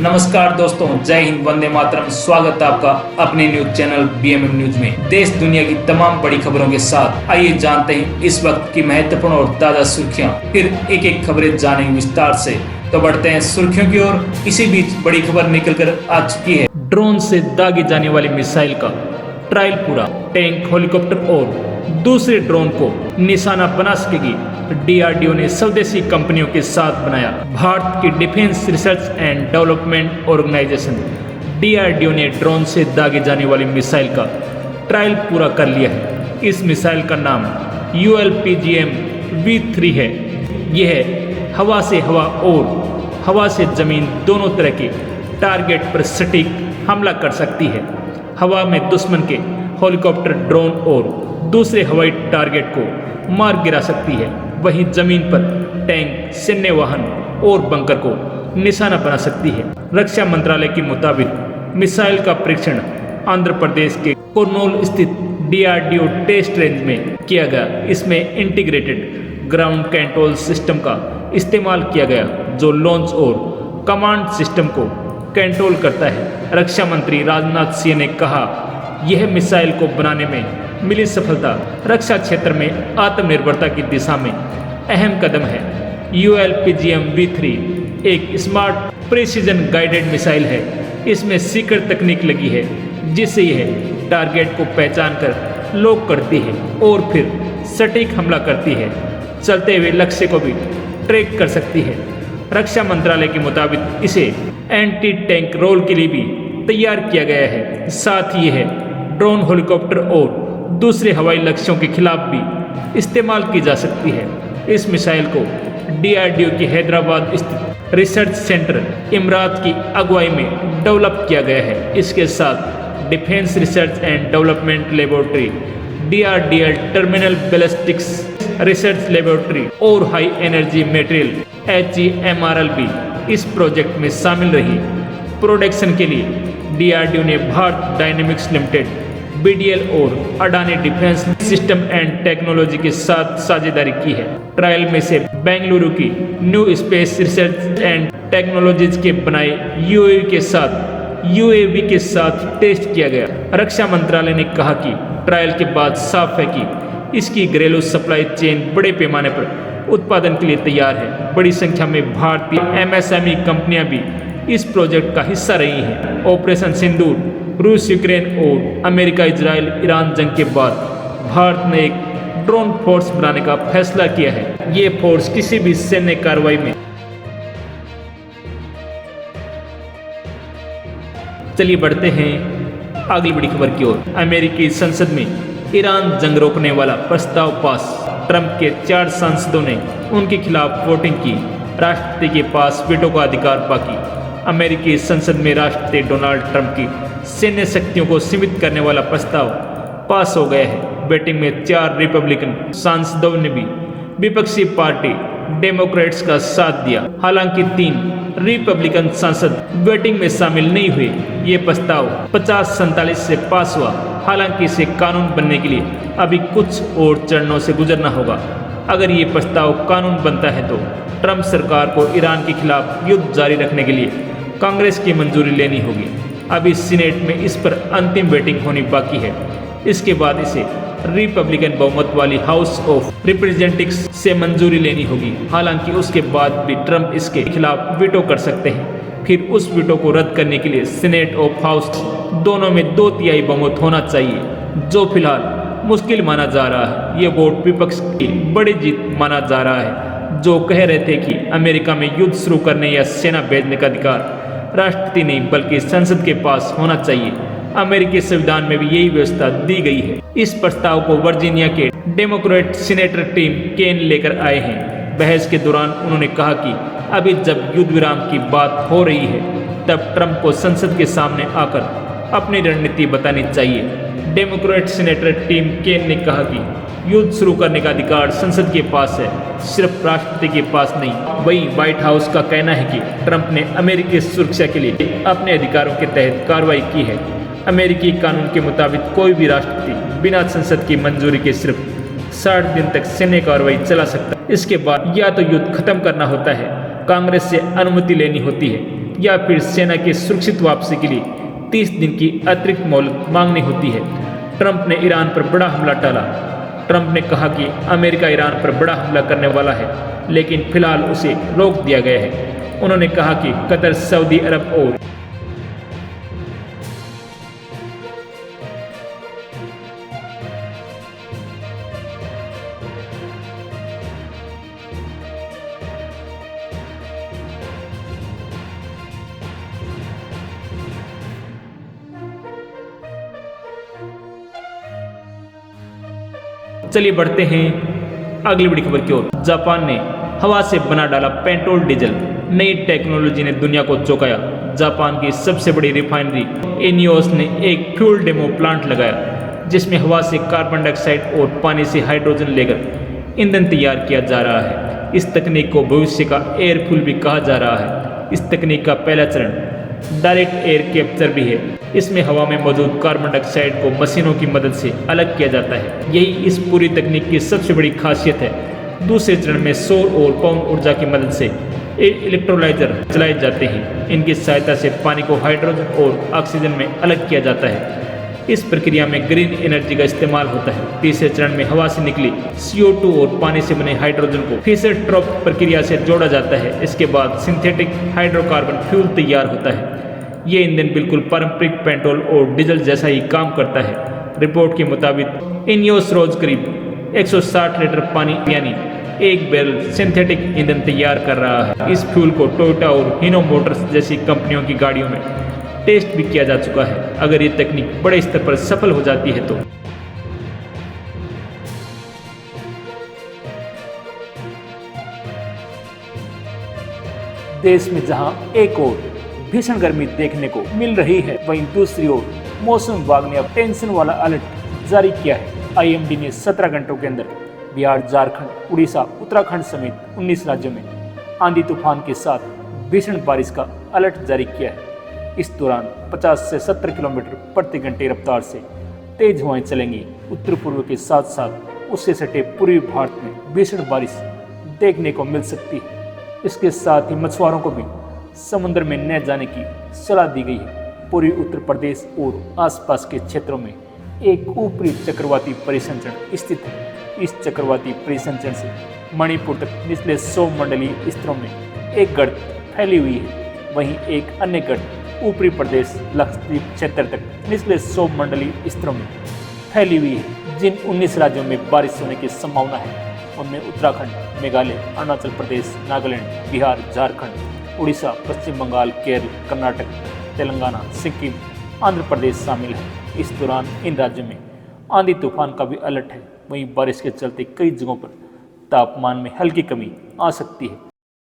नमस्कार दोस्तों, जय हिंद, वंदे मातरम। स्वागत है आपका अपने न्यूज चैनल बीएमएम न्यूज में। देश दुनिया की तमाम बड़ी खबरों के साथ आइए जानते हैं इस वक्त की महत्वपूर्ण और ताजा सुर्खियां। फिर एक एक खबरें जानेंगे विस्तार से। तो बढ़ते हैं सुर्खियों की ओर। इसी बीच बड़ी खबर निकल कर आ चुकी है। ड्रोन से दागी जाने वाली मिसाइल का ट्रायल पूरा। टैंक, हेलीकॉप्टर और दूसरे ड्रोन को निशाना बना सकेगी। डीआरडीओ ने स्वदेशी कंपनियों के साथ बनाया। भारत की defence research and development organisation DRDO ने ड्रोन से दागे जाने वाली मिसाइल का ट्रायल पूरा कर लिया है। इस मिसाइल का नाम ULPGM-V3 है। यह हवा से हवा और हवा से जमीन दोनों तरह के टारगेट पर सटीक हमला कर सकती है। हवा में दुश्मन के हेलीकॉप्टर, ड्रोन और दूसरे हवाई टारगेट को मार गिरा सकती है। वहीं जमीन पर टैंक, सैन्य वाहन और बंकर को निशाना बना सकती है। रक्षा मंत्रालय के मुताबिक मिसाइल का परीक्षण आंध्र प्रदेश के कुर्नूल स्थित डीआरडीओ टेस्ट रेंज में किया गया। इसमें इंटीग्रेटेड ग्राउंड कंट्रोल सिस्टम का इस्तेमाल किया गया, जो लॉन्च और कमांड सिस्टम को कंट्रोल करता है। रक्षा मंत्री राजनाथ सिंह ने कहा, यह मिसाइल को बनाने में मिली सफलता रक्षा क्षेत्र में आत्मनिर्भरता की दिशा में अहम कदम है। ULPGM-V3 एक स्मार्ट प्रिसीजन गाइडेड मिसाइल है। इसमें सीक्रेट तकनीक लगी है, जिससे यह टारगेट को पहचान कर लॉक करती है और फिर सटीक हमला करती है। चलते हुए लक्ष्य को भी ट्रैक कर सकती है। रक्षा मंत्रालय के मुताबिक इसे एंटी टैंक रोल के लिए भी तैयार किया गया है। साथ ही यह ड्रोन, हेलीकॉप्टर और दूसरे हवाई लक्ष्यों के खिलाफ भी इस्तेमाल की जा सकती है। इस मिसाइल को डीआरडीओ के हैदराबाद स्थित रिसर्च सेंटर इमरात की अगुवाई में डेवलप किया गया है। इसके साथ defence research and development laboratory, DRDL terminal ballistics research laboratory और हाई एनर्जी मटेरियल HEMRL भी इस प्रोजेक्ट में शामिल रही। प्रोडक्शन के लिए डीआरडीओ ने भारत डायनेमिक्स लिमिटेड, BDL और Adani defence system and technology के साथ साझेदारी की है। ट्रायल में से बेंगलुरु की new space research and technologies के बनाए UAV के साथ टेस्ट किया गया। रक्षा मंत्रालय ने कहा कि ट्रायल के बाद साफ है कि इसकी घरेलू सप्लाई चेन बड़े पैमाने पर उत्पादन के लिए तैयार है। बड़ी संख्या में भारतीय MSME कंपनियां भी इस प्रोजेक्ट का हिस्सा रही हैं। ऑपरेशन सिंदूर, रूस, यूक्रेन और अमेरिका, इजराइल, ईरान जंग के बाद भारत ने एक ड्रोन फोर्स बनाने का फैसला किया है। ये फोर्स किसी भी सैन्य कार्रवाई में। चलिए बढ़ते हैं अगली बड़ी खबर की ओर। अमेरिकी संसद में ईरान जंग रोकने वाला प्रस्ताव पास। ट्रंप के 4 सांसदों ने उनके खिलाफ वोटिंग की। राष्ट्रपति के पास वीटो का अधिकार बाकी। अमेरिकी संसद में राष्ट्रपति डोनाल्ड ट्रंप की सैन्य शक्तियों को सीमित करने वाला प्रस्ताव पास हो गया है। बैटिंग में 4 रिपब्लिकन सांसदों ने भी विपक्षी पार्टी डेमोक्रेट्स का साथ दिया। हालांकि 3 रिपब्लिकन सांसद बैटिंग में शामिल नहीं हुए। ये प्रस्ताव 50-47 से पास हुआ। हालांकि इसे कानून बनने के लिए अभी कुछ और चरणों से गुजरना होगा। अगर ये प्रस्ताव कानून बनता है तो ट्रंप सरकार को ईरान के खिलाफ युद्ध जारी रखने के लिए कांग्रेस की मंजूरी लेनी होगी। अभी सीनेट में इस पर अंतिम वोटिंग होनी बाकी है। इसके बाद इसे रिपब्लिकन बहुमत वाली हाउस ऑफ रिप्रेजेंटेटिव्स से मंजूरी लेनी होगी। हालांकि उसके बाद भी ट्रंप इसके खिलाफ वीटो कर सकते हैं। फिर उस वीटो को रद्द करने के लिए सीनेट और हाउस दोनों में 2/3 बहुमत होना चाहिए, जो फिलहाल मुश्किल माना जा रहा है। ये वोट विपक्ष की बड़ी जीत माना जा रहा है, जो कह रहे थे कि अमेरिका में युद्ध शुरू करने या सेना भेजने का अधिकार राष्ट्रपति नहीं बल्कि संसद के पास होना चाहिए। अमेरिकी संविधान में भी यही व्यवस्था दी गई है। इस प्रस्ताव को वर्जीनिया के डेमोक्रेट सीनेटर टिम केन लेकर आए हैं। बहस के दौरान उन्होंने कहा कि अभी जब युद्ध विराम की बात हो रही है, तब ट्रंप को संसद के सामने आकर अपनी रणनीति बतानी चाहिए। डेमोक्रेट सीनेटर टिम केन ने कहा कि युद्ध शुरू करने का अधिकार संसद के पास है, सिर्फ राष्ट्रपति के पास नहीं। वहीं व्हाइट हाउस का कहना है कि ट्रंप ने अमेरिकी सुरक्षा के लिए अपने अधिकारों के तहत कार्रवाई की है। अमेरिकी कानून के मुताबिक कोई भी राष्ट्रपति बिना संसद की मंजूरी के सिर्फ 60 दिन तक सैन्य कार्रवाई चला सकता है। इसके बाद या तो युद्ध खत्म करना होता है, कांग्रेस से अनुमति लेनी होती है, या फिर सेना की सुरक्षित वापसी के लिए 30 दिन की अतिरिक्त मोहलत मांगनी होती है। ट्रंप ने ईरान पर बड़ा हमला टाला। ट्रंप ने कहा कि अमेरिका ईरान पर बड़ा हमला करने वाला है, लेकिन फिलहाल उसे रोक दिया गया है। उन्होंने कहा कि कतर, सऊदी अरब और चलिए बढ़ते हैं अगली बड़ी खबर की ओर। जापान ने हवा से बना डाला पेट्रोल डीजल। नई टेक्नोलॉजी ने दुनिया को चौंकाया। जापान की सबसे बड़ी रिफाइनरी इनियोस ने एक फ्यूल डेमो प्लांट लगाया, जिसमें हवा से कार्बन डाइऑक्साइड और पानी से हाइड्रोजन लेकर ईंधन तैयार किया जा रहा है। इस तकनीक को भविष्य का एयर फ्यूल भी कहा जा रहा है। इस तकनीक का पहला चरण डायरेक्ट एयर कैप्चर भी है। इसमें हवा में मौजूद कार्बन डाइऑक्साइड को मशीनों की मदद से अलग किया जाता है। यही इस पूरी तकनीक की सबसे बड़ी खासियत है। दूसरे चरण में सौर और पवन ऊर्जा की मदद से इलेक्ट्रोलाइजर चलाए जाते हैं। इनकी सहायता से पानी को हाइड्रोजन और ऑक्सीजन में अलग किया जाता है। इस प्रक्रिया में ग्रीन एनर्जी का इस्तेमाल होता है। तीसरे चरण में हवा से निकली CO2 और पानी से बने हाइड्रोजन को फिशर ट्रॉप प्रक्रिया से जोड़ा जाता है। इसके बाद सिंथेटिक हाइड्रोकार्बन फ्यूल तैयार होता है। ये ईंधन बिल्कुल पारंपरिक पेट्रोल और डीजल जैसा ही काम करता है। रिपोर्ट के मुताबिक इनियोस रोज करीब 160 लीटर पानी यानी 1 बैरल सिंथेटिक ईंधन तैयार कर रहा है। इस फ्यूल को टोयोटा और हिनो मोटर्स जैसी कंपनियों की गाड़ियों में टेस्ट भी किया जा चुका है। अगर ये तकनीक बड़े स्तर पर सफल हो जाती है तो देश में जहां एक और भीषण गर्मी देखने को मिल रही है, वहीं दूसरी ओर मौसम विभाग ने अब टेंशन वाला अलर्ट जारी किया है। IMD ने 17 घंटों के अंदर बिहार, झारखंड, उड़ीसा, उत्तराखंड समेत 19 राज्यों में आंधी तूफान के साथ भीषण बारिश का अलर्ट जारी किया है। इस दौरान 50 से 70 किलोमीटर प्रति घंटे रफ्तार से तेज हवाएं चलेंगी। उत्तर पूर्व के साथ साथ उससे सटे पूर्वी भारत में भीषण बारिश देखने को मिल सकती है। इसके साथ ही मछुआरों को भी समुद्र में न जाने की सलाह दी गई है। पूर्वी उत्तर प्रदेश और आसपास के क्षेत्रों में एक ऊपरी चक्रवाती परिसंचरण स्थित है। इस चक्रवाती परिसंचरण से मणिपुर तक निचले 100 मंडलीय स्तरों में एक गर्त फैली हुई है। वहीं एक अन्य गर्त ऊपरी प्रदेश लक्षद्वीप क्षेत्र तक निचले 100 मंडलीय स्तरों में फैली हुई है। जिन 19 राज्यों में बारिश होने की संभावना है उनमें उत्तराखंड, मेघालय, अरुणाचल प्रदेश, नागालैंड, बिहार, झारखंड, उड़ीसा, पश्चिम बंगाल, केरल, कर्नाटक, तेलंगाना, सिक्किम, आंध्र प्रदेश शामिल है। इस दौरान इन राज्यों में आंधी तूफान का भी अलर्ट है। वहीं बारिश के चलते कई जगहों पर तापमान में हल्की कमी आ सकती है।